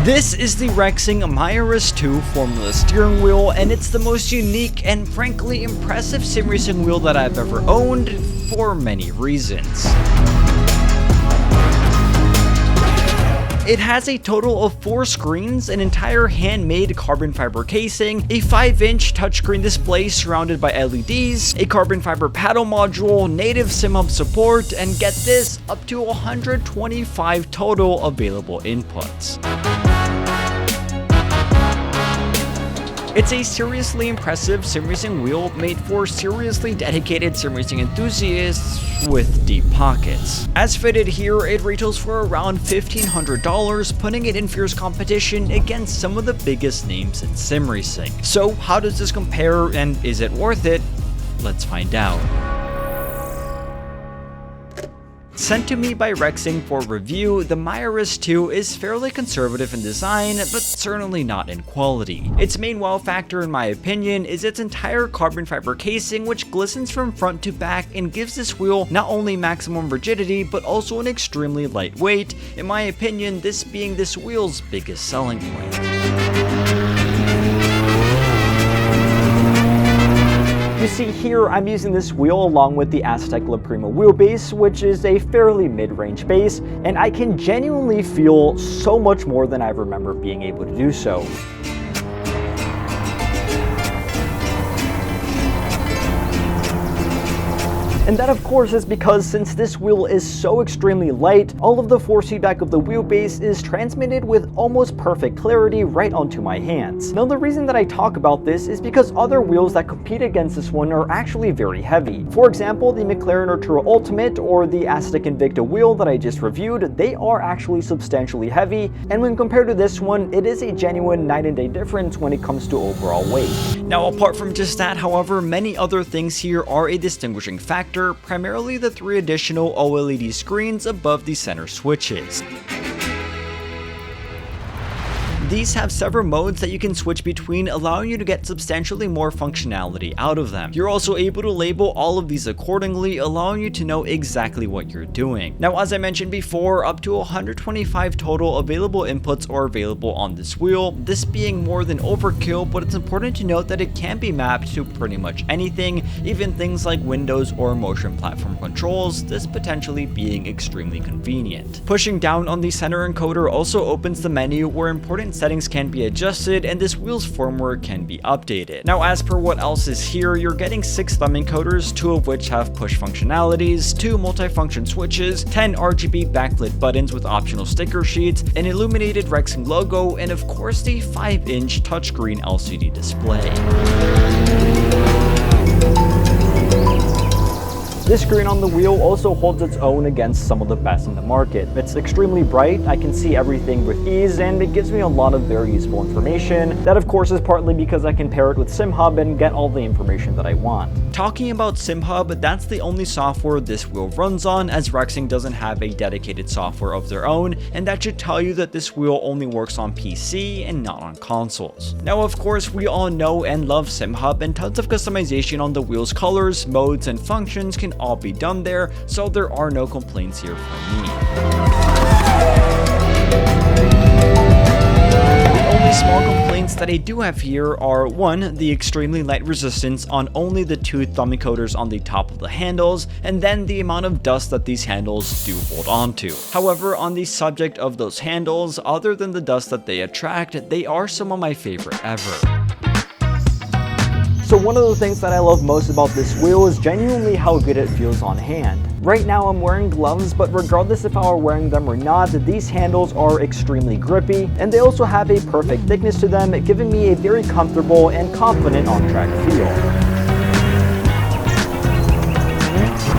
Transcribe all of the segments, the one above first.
This is the Rexing Mayaris 2 Formula steering wheel, and it's the most unique and frankly impressive sim racing wheel that I've ever owned for many reasons. It has a total of 4 screens, an entire handmade carbon fiber casing, a 5-inch touchscreen display surrounded by LEDs, a carbon fiber paddle module, native SimHub support, and get this, up to 125 total available inputs. It's a seriously impressive sim racing wheel made for seriously dedicated sim racing enthusiasts with deep pockets. As fitted here, it retails for around $1,500, putting it in fierce competition against some of the biggest names in sim racing. So how does this compare, and is it worth it? Let's find out. Sent to me by Rexing for review, the Mayaris 2 is fairly conservative in design, but certainly not in quality. Its main wow factor in my opinion is its entire carbon fiber casing, which glistens from front to back and gives this wheel not only maximum rigidity, but also an extremely light weight, in my opinion this being this wheel's biggest selling point. You see here, I'm using this wheel along with the Aztec La Prima wheelbase, which is a fairly mid-range base, and I can genuinely feel so much more than I remember being able to do so. And that of course is because since this wheel is so extremely light, all of the force feedback of the wheelbase is transmitted with almost perfect clarity right onto my hands. Now the reason that I talk about this is because other wheels that compete against this one are actually very heavy. For example, the McLaren Artura Ultimate or the Aztec Invicta wheel that I just reviewed, they are actually substantially heavy, and when compared to this one, it is a genuine night and day difference when it comes to overall weight. Now apart from just that, however, many other things here are a distinguishing factor, primarily the 3 additional OLED screens above the center switches. These have several modes that you can switch between, allowing you to get substantially more functionality out of them. You're also able to label all of these accordingly, allowing you to know exactly what you're doing. Now, as I mentioned before, up to 125 total available inputs are available on this wheel, this being more than overkill, but it's important to note that it can be mapped to pretty much anything, even things like Windows or motion platform controls, this potentially being extremely convenient. Pushing down on the center encoder also opens the menu where important settings can be adjusted and this wheel's firmware can be updated. Now as per what else is here, you're getting 6 thumb encoders, 2 of which have push functionalities, 2 multifunction switches, 10 RGB backlit buttons with optional sticker sheets, an illuminated Rexing logo, and of course the 5-inch touchscreen LCD display. This screen on the wheel also holds its own against some of the best in the market. It's extremely bright, I can see everything with ease, and it gives me a lot of very useful information. That of course is partly because I can pair it with SimHub and get all the information that I want. Talking about SimHub, that's the only software this wheel runs on, as Rexing doesn't have a dedicated software of their own, and that should tell you that this wheel only works on PC and not on consoles. Now of course we all know and love SimHub, and tons of customization on the wheel's colors, modes, and functions can all be done there, so there are no complaints here from me. The only small complaints that I do have here are 1. The extremely light resistance on only the 2 thumb encoders on the top of the handles, and then the amount of dust that these handles do hold on to. However, on the subject of those handles, other than the dust that they attract, they are some of my favorite ever. So one of the things that I love most about this wheel is genuinely how good it feels on hand. Right now I'm wearing gloves, but regardless if I were wearing them or not, these handles are extremely grippy, and they also have a perfect thickness to them, giving me a very comfortable and confident on-track feel.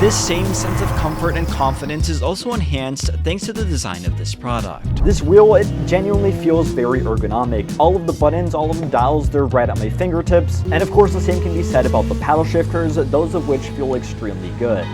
This same sense of comfort and confidence is also enhanced thanks to the design of this product. This wheel, it genuinely feels very ergonomic. All of the buttons, all of the dials, they're right at my fingertips. And of course the same can be said about the paddle shifters, those of which feel extremely good.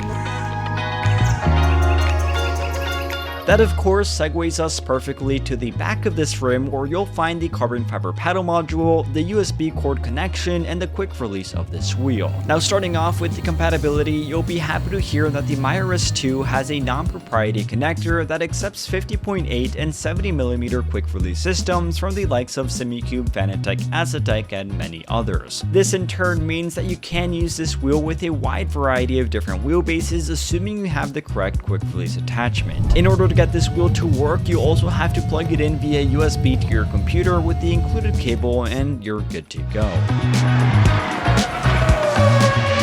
That of course segues us perfectly to the back of this rim, where you'll find the carbon fiber paddle module, the USB cord connection, and the quick release of this wheel. Now starting off with the compatibility, you'll be happy to hear that the Mayaris 2 has a non-proprietary connector that accepts 50.8 and 70mm quick release systems from the likes of SimHQ, Fanatec, Asetek, and many others. This in turn means that you can use this wheel with a wide variety of different wheelbases, assuming you have the correct quick release attachment. In order to get this wheel to work, you also have to plug it in via USB to your computer with the included cable, and you're good to go.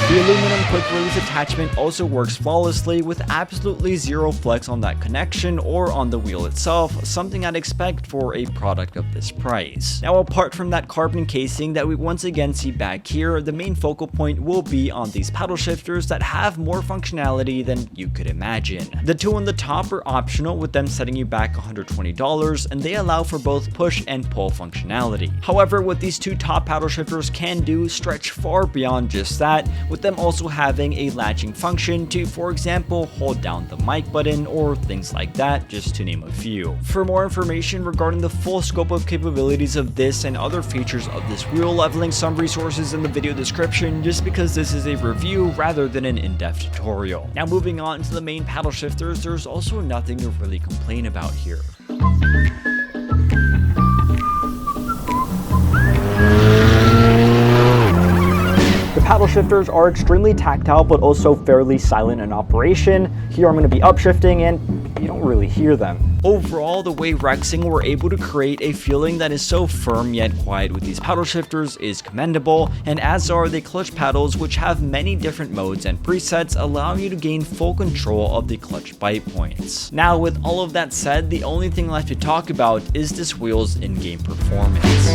The aluminum quick release attachment also works flawlessly with absolutely zero flex on that connection or on the wheel itself, something I'd expect for a product of this price. Now apart from that carbon casing that we once again see back here, the main focal point will be on these paddle shifters that have more functionality than you could imagine. The two on the top are optional, with them setting you back $120, and they allow for both push and pull functionality. However, what these two top paddle shifters can do stretch far beyond just that, with them also having a latching function to, for example, hold down the mic button or things like that, just to name a few. For more information regarding the full scope of capabilities of this and other features of this wheel, I've linked some resources in the video description just because this is a review rather than an in-depth tutorial. Now moving on to the main paddle shifters, there's also nothing to really complain about here. Paddle shifters are extremely tactile but also fairly silent in operation. Here I'm going to be upshifting and you don't really hear them. Overall, the way Rexing were able to create a feeling that is so firm yet quiet with these paddle shifters is commendable, and as are the clutch paddles, which have many different modes and presets allowing you to gain full control of the clutch bite points. Now with all of that said, the only thing left to talk about is this wheel's in-game performance.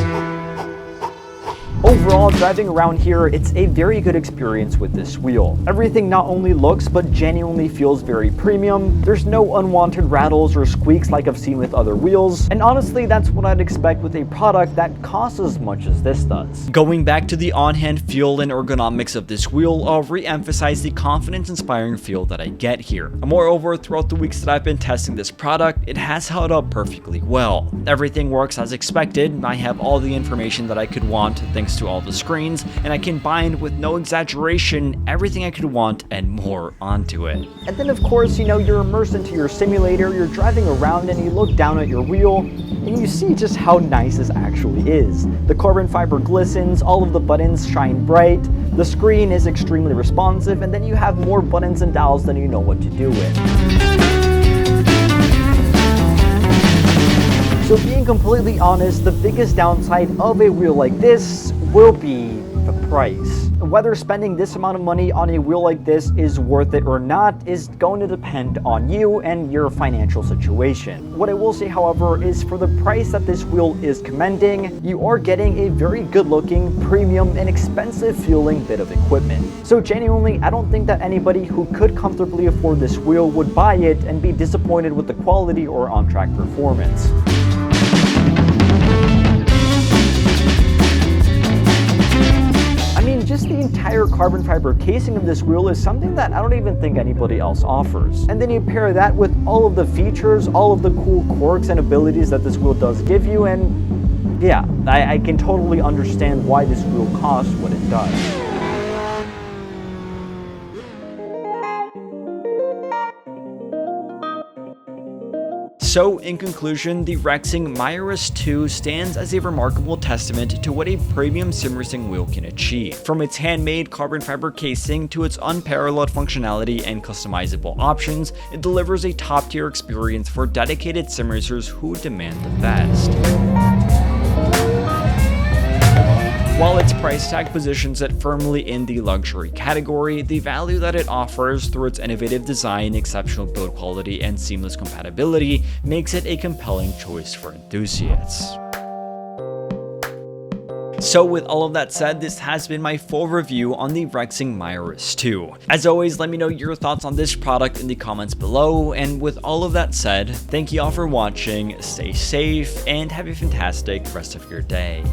Overall, driving around here, it's a very good experience with this wheel. Everything not only looks, but genuinely feels very premium. There's no unwanted rattles or squeaks like I've seen with other wheels, and honestly, that's what I'd expect with a product that costs as much as this does. Going back to the on-hand feel and ergonomics of this wheel, I'll re-emphasize the confidence-inspiring feel that I get here. Moreover, throughout the weeks that I've been testing this product, it has held up perfectly well. Everything works as expected. I have all the information that I could want thanks to all the screens, and I combined, with no exaggeration, everything I could want and more onto it. And then of course, you know, you're immersed into your simulator, you're driving around and you look down at your wheel and you see just how nice this actually is. The carbon fiber glistens, all of the buttons shine bright, the screen is extremely responsive, and then you have more buttons and dials than you know what to do with. So being completely honest, the biggest downside of a wheel like this will be the price. Whether spending this amount of money on a wheel like this is worth it or not is going to depend on you and your financial situation. What I will say, however, is for the price that this wheel is commanding, you are getting a very good looking, premium, and expensive feeling bit of equipment. So genuinely, I don't think that anybody who could comfortably afford this wheel would buy it and be disappointed with the quality or on-track performance. Just the entire carbon fiber casing of this wheel is something that I don't even think anybody else offers. And then you pair that with all of the features, all of the cool quirks and abilities that this wheel does give you, and yeah, I can totally understand why this wheel costs what it does. So, in conclusion, the Rexing Mayaris 2 stands as a remarkable testament to what a premium sim racing wheel can achieve. From its handmade carbon fiber casing to its unparalleled functionality and customizable options, it delivers a top-tier experience for dedicated sim racers who demand the best. While its price tag positions it firmly in the luxury category, the value that it offers through its innovative design, exceptional build quality, and seamless compatibility makes it a compelling choice for enthusiasts. So with all of that said, this has been my full review on the Rexing Mayaris 2. As always, let me know your thoughts on this product in the comments below, and with all of that said, thank you all for watching, stay safe, and have a fantastic rest of your day.